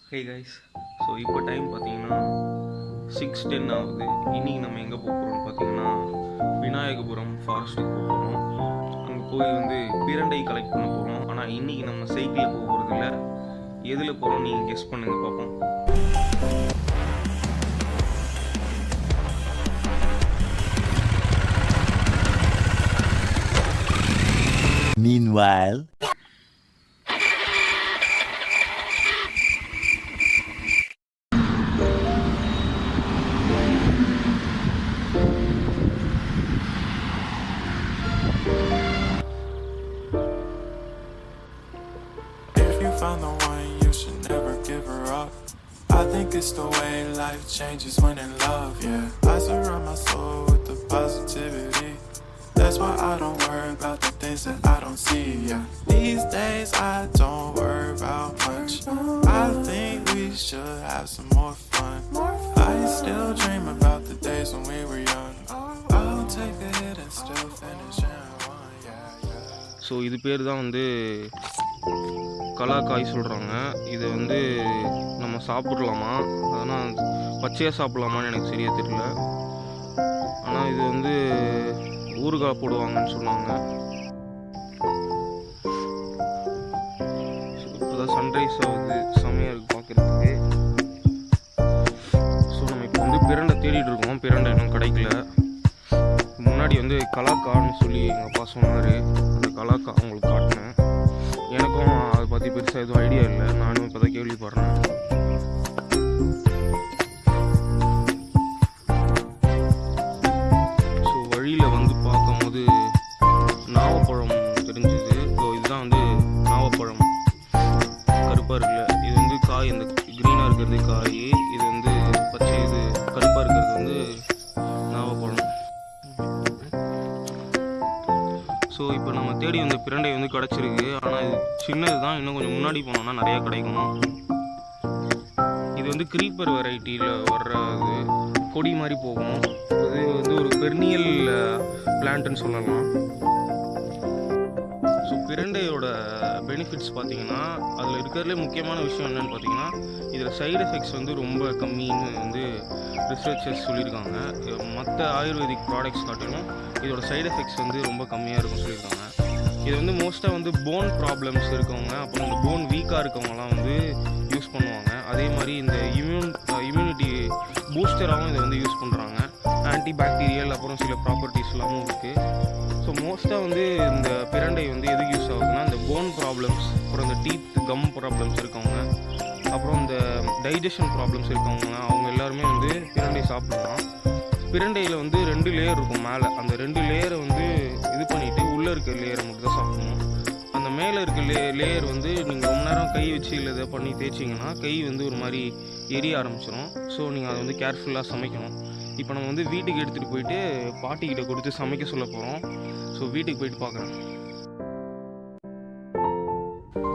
Hey guys, so இப்போ time பார்த்தீங்கன்னா 6:10 ஆகுது. இன்றைக்கி நம்ம எங்கே போக போகிறோம்னு பார்த்தீங்கன்னா விநாயகபுரம் ஃபாரஸ்ட்டுக்கு போக போகிறோம். அங்கே போய் பிரண்டை கலெக்ட் பண்ண போகிறோம். ஆனால் இன்றைக்கி நம்ம சைக்கிளில் போக போகிறதில்ல. எதில் போகிறோம் நீங்கள் கெஸ் பண்ணுங்கள் பார்ப்போம். Meanwhile, found the one, you should never give her up. I think it's the way life changes when in love, yeah. I surround my soul with the positivity. That's why I don't worry about the things that I don't see, yeah. These days I don't worry about much. I think we should have some more fun. I still dream about the days when we were young. I'll take a hit and still finish in one, yeah, yeah. So இது பேர் தான் கலாக்காய் சொல்கிறாங்க. இதை நம்ம சாப்பிட்லாமா, அதனால் பச்சையாக சாப்பிட்லாமான்னு எனக்கு சரியாக தெரியல. ஆனால் இது ஊறுகாய் போடுவாங்கன்னு சொன்னாங்க. இப்போ தான் சன்ரைஸ் ஆகுது, செம்மையாக இருக்குது பார்க்குறதுக்கு. ஸோ நம்ம இப்போ பிரண்டை தேடிட்டு இருக்கோம். பிரண்டை இன்னும் கிடைக்கல. முன்னாடி கலாக்கான்னு சொல்லி எங்கள் அப்பா சொன்னார். அந்த கலாக்கா அவங்களுக்கு காட்டினேன். எனக்கும் அதை பற்றி பெருசாக எதுவும் ஐடியா இல்லை. நானும் இப்போ தான் கேள்விப்படுறேன். ஸோ வழியில் பார்க்கும்போது நாவப்பழம் தெரிஞ்சுது. ஸோ இதுதான் நாவப்பழம். கருப்பாக இருக்குல்ல, இது காய். இந்த க்ரீனாக இருக்கிறது காய், இது பச்சை, இது கருப்பாக இருக்கிறது நாவப்பழம். ஸோ இப்போ நம்ம தேடி பிரண்டை கிடச்சிருக்கு. ஆனால் இது சின்னது தான். இன்னும் கொஞ்சம் முன்னாடி போனோம்னா நிறையா கிடைக்கும். இது க்ரீப்பர் வெரைட்டியில் வர்றது, கொடி மாதிரி போகும். இது ஒரு பெர்னியல் பிளான்ட்டுன்னு சொல்லலாம். ஸோ பிரண்டையோட பெனிஃபிட்ஸ் பார்த்தீங்கன்னா, அதில் இருக்கிறதுலே முக்கியமான விஷயம் என்னென்னு பார்த்தீங்கன்னா, இதில் சைடு எஃபெக்ட்ஸ் ரொம்ப கம்மின்னு ரிசர்ச்சர்ஸ் சொல்லியிருக்காங்க. மற்ற ஆயுர்வேதிக் ப்ராடக்ட்ஸ் காட்டிலும் இதோட சைடு எஃபெக்ட்ஸ் ரொம்ப கம்மியாக இருக்கும்னு சொல்லியிருக்காங்க. இது மோஸ்ட்டாக போன் ப்ராப்ளம்ஸ் இருக்கவங்க, அப்புறம் இந்த போன் வீக்காக இருக்கவங்கலாம் யூஸ் பண்ணுவாங்க. அதே மாதிரி இந்த இம்யூனிட்டி பூஸ்டராகவும் இதை யூஸ் பண்ணுறாங்க. ஆன்டி பாக்டீரியல் அப்புறம் சில ப்ராப்பர்ட்டிஸ் எல்லாமும் இருக்குது. ஸோ மோஸ்ட்டாக இந்த பிரண்டை எதுக்கு யூஸ் ஆகுதுன்னா, இந்த போன் ப்ராப்ளம்ஸ், அப்புறம் இந்த டீத் கம் ப்ராப்ளம்ஸ் இருக்கவங்க, அப்புறம் இந்த டைஜஷன் ப்ராப்ளம்ஸ் இருக்கவங்க, அவங்க எல்லாருமே பிரண்டை சாப்பிடலாம். பிரண்டையில் 2 லேயர் இருக்கும் மேலே. அந்த 2 லேயரை இது பண்ணிவிட்டு உள்ளே இருக்க லேயரை மட்டும் தான் சாப்பிடணும். அந்த மேலே இருக்க லேயர் நீங்கள் ரொம்ப நேரம் கை வச்சு இல்லை இதை பண்ணி தேய்ச்சிங்கன்னா கை ஒரு மாதிரி எரிய ஆரம்பிச்சிடும். ஸோ நீங்கள் அதை கேர்ஃபுல்லாக சமைக்கணும். இப்போ நம்ம வீட்டுக்கு எடுத்துகிட்டு போயிட்டு பாட்டிக்கிட்ட கொடுத்து சமைக்க சொல்ல போகிறோம். ஸோ வீட்டுக்கு போயிட்டு பார்க்குறேன்.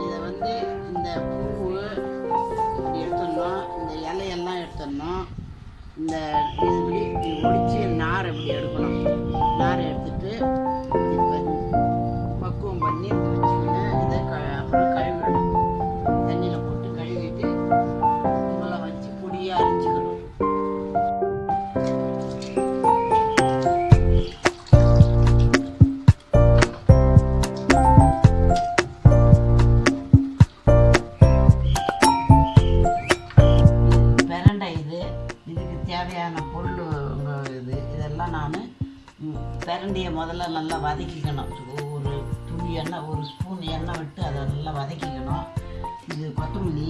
இதை இந்த பூவு இப்படி எடுத்துடணும், இந்த இலையெல்லாம் எடுத்துடணும். இந்த இப்படி ஒடிச்சு நார் இப்படி எடுக்கணும். நார் எடுத்துட்டு இப்போ பக்குவம் பண்ணி இப்படி வச்சுக்கின்னு இதை அப்புறம் கழுவிடணும். தண்ணியில் போட்டு கழுவிட்டு உங்களை வச்சு பொடியாக அரைச்சிக்கணும். தேவையான பொருள் இதெல்லாம் நான் பிரண்டையை முதல்ல நல்லா வதக்கிக்கணும். ஒரு துளி எண்ணெய், ஒரு ஸ்பூன் எண்ணெய் விட்டு அதை நல்லா வதக்கிக்கணும். இது கொத்தமல்லி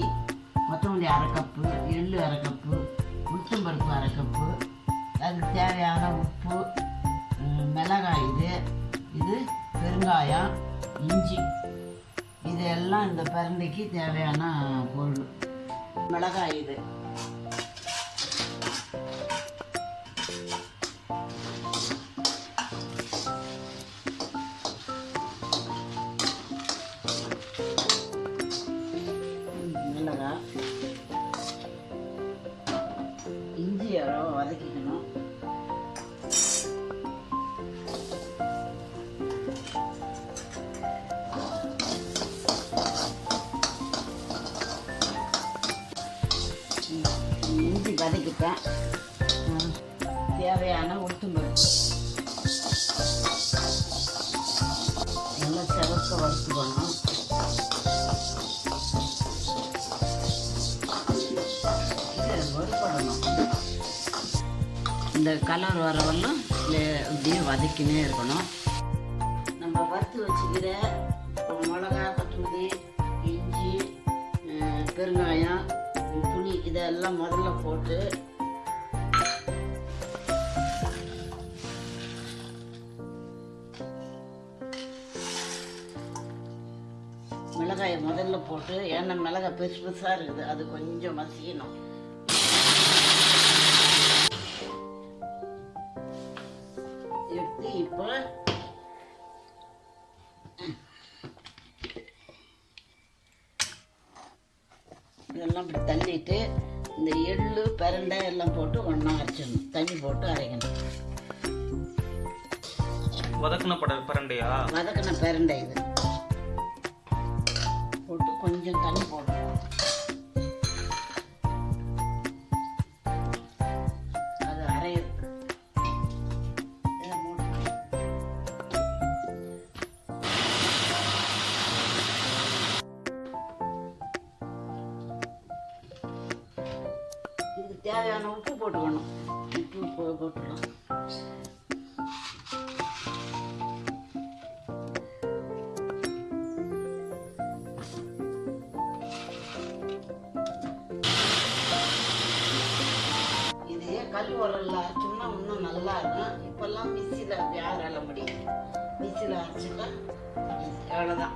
1/2 கப்பு, எள்ளு 1/2 கப்பு, உளுத்தம்பருப்பு 1/2 கப்பு, அதுக்கு தேவையான உப்பு, மிளகாய், இது பெருங்காயம், இஞ்சி, இதெல்லாம் இந்த பிரண்டைக்கு தேவையான பொருள். மிளகாய், இது இஞ்சி வதக்கிக்கணும். வதக்கிப்பேன். தேவையான உளுத்தம்பருப்பு நல்லா செவக்க வறுத்துக்கணும். இது வறுப்படணும். இந்த கலர் வரவெல்லாம் இப்படியே வதக்கினே இருக்கணும். நம்ம வறுத்து வச்சுக்கிற மிளகா, கொத்தமல்லி, இஞ்சி, பெருங்காயம், புளி இதெல்லாம் முதல்ல போட்டு மிளகாயை முதல்ல போட்டு, ஏன்னா மிளகாய் பெருசு பெருசாக இருக்குது, அது கொஞ்சம் மசிக்கணும். எடுத்து இப்போ இதெல்லாம் இப்படி தள்ளிட்டு இந்த எள்ளு பிரண்டை எல்லாம் போட்டு ஒன்றா அரைச்சிடணும். தண்ணி போட்டு அரைக்கணும். வதக்கின பிரண்டையா? வதக்கின பிரண்டை இது போட்டு கொஞ்சம் தண்ணி போடணும். அது அரையிறது. இதுக்கு தேவையான உப்பு போட்டுக்கணும். உப்பு போட்டுக்கலாம். கல் உரல்ல அரைச்சோம்னா இன்னும் நல்லா இருக்கும். இப்பெல்லாம் மிக்சியில் யார் அள்ள முடியும்? மிக்சியில் அரைச்சிட்டா அவ்வளோதான்.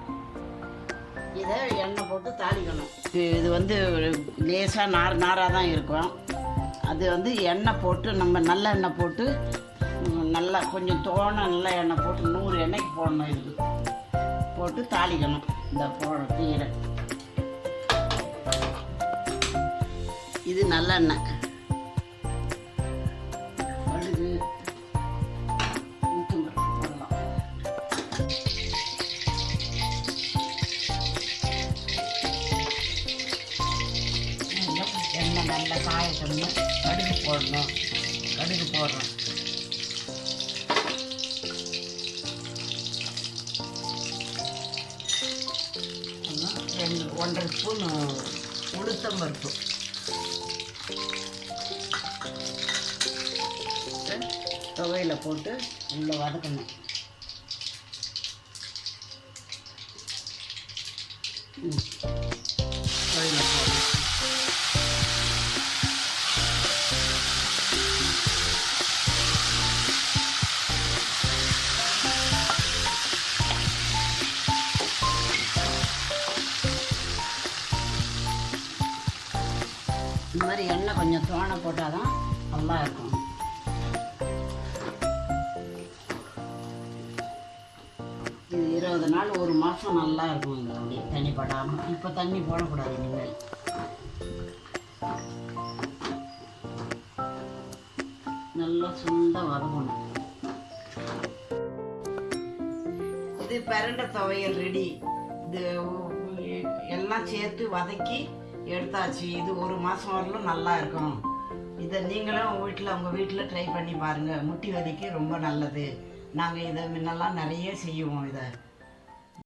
இதை எண்ணெய் போட்டு தாளிக்கணும். இது வந்து லேசாக நாராக தான் இருக்கும். அது வந்து எண்ணெய் போட்டு நம்ம நல்ல எண்ணெய் போட்டு நல்லா கொஞ்சம் நல்ல எண்ணெய் போட்டு 100 எண்ணெய்க்கு போடணும். இது போட்டு தாளிக்கணும். இந்த கீரை இது நல்லெண்ணெய். எண்ணெய் நல்லா காயட்டோம்னா கடுகு போடணும். கடுகு போடுறோம். அப்புறம் 1.5 ஸ்பூன் உளுத்தம்பருப்பு, துவையில் போட்டு உள்ளே வதக்கணும். துவையில் போடணும். இந்த மாதிரி எண்ணெய் கொஞ்சம் தோணை போட்டால் தான் நல்லா இருக்கும். இது 20 நாள் 1 மாதம் நல்லா இருக்கும். இங்கே அப்படி தண்ணி படாமல். இப்போ தண்ணி போடக்கூடாது. இனிமேல் நல்லா சுண்டாக வதங்கணும். இது பிரண்டை துவையல் ரெடி. இது எல்லாம் சேர்த்து வதக்கி எடுத்தாச்சு. இது 1 மாதம் வரலும் நல்லா இருக்கும். இதை நீங்களும் உங்கள் வீட்டில் ட்ரை பண்ணி பாருங்கள். முட்டி வலிக்கு ரொம்ப நல்லது. நாங்கள் இதை முன்னெல்லாம் நிறைய செய்வோம். இதை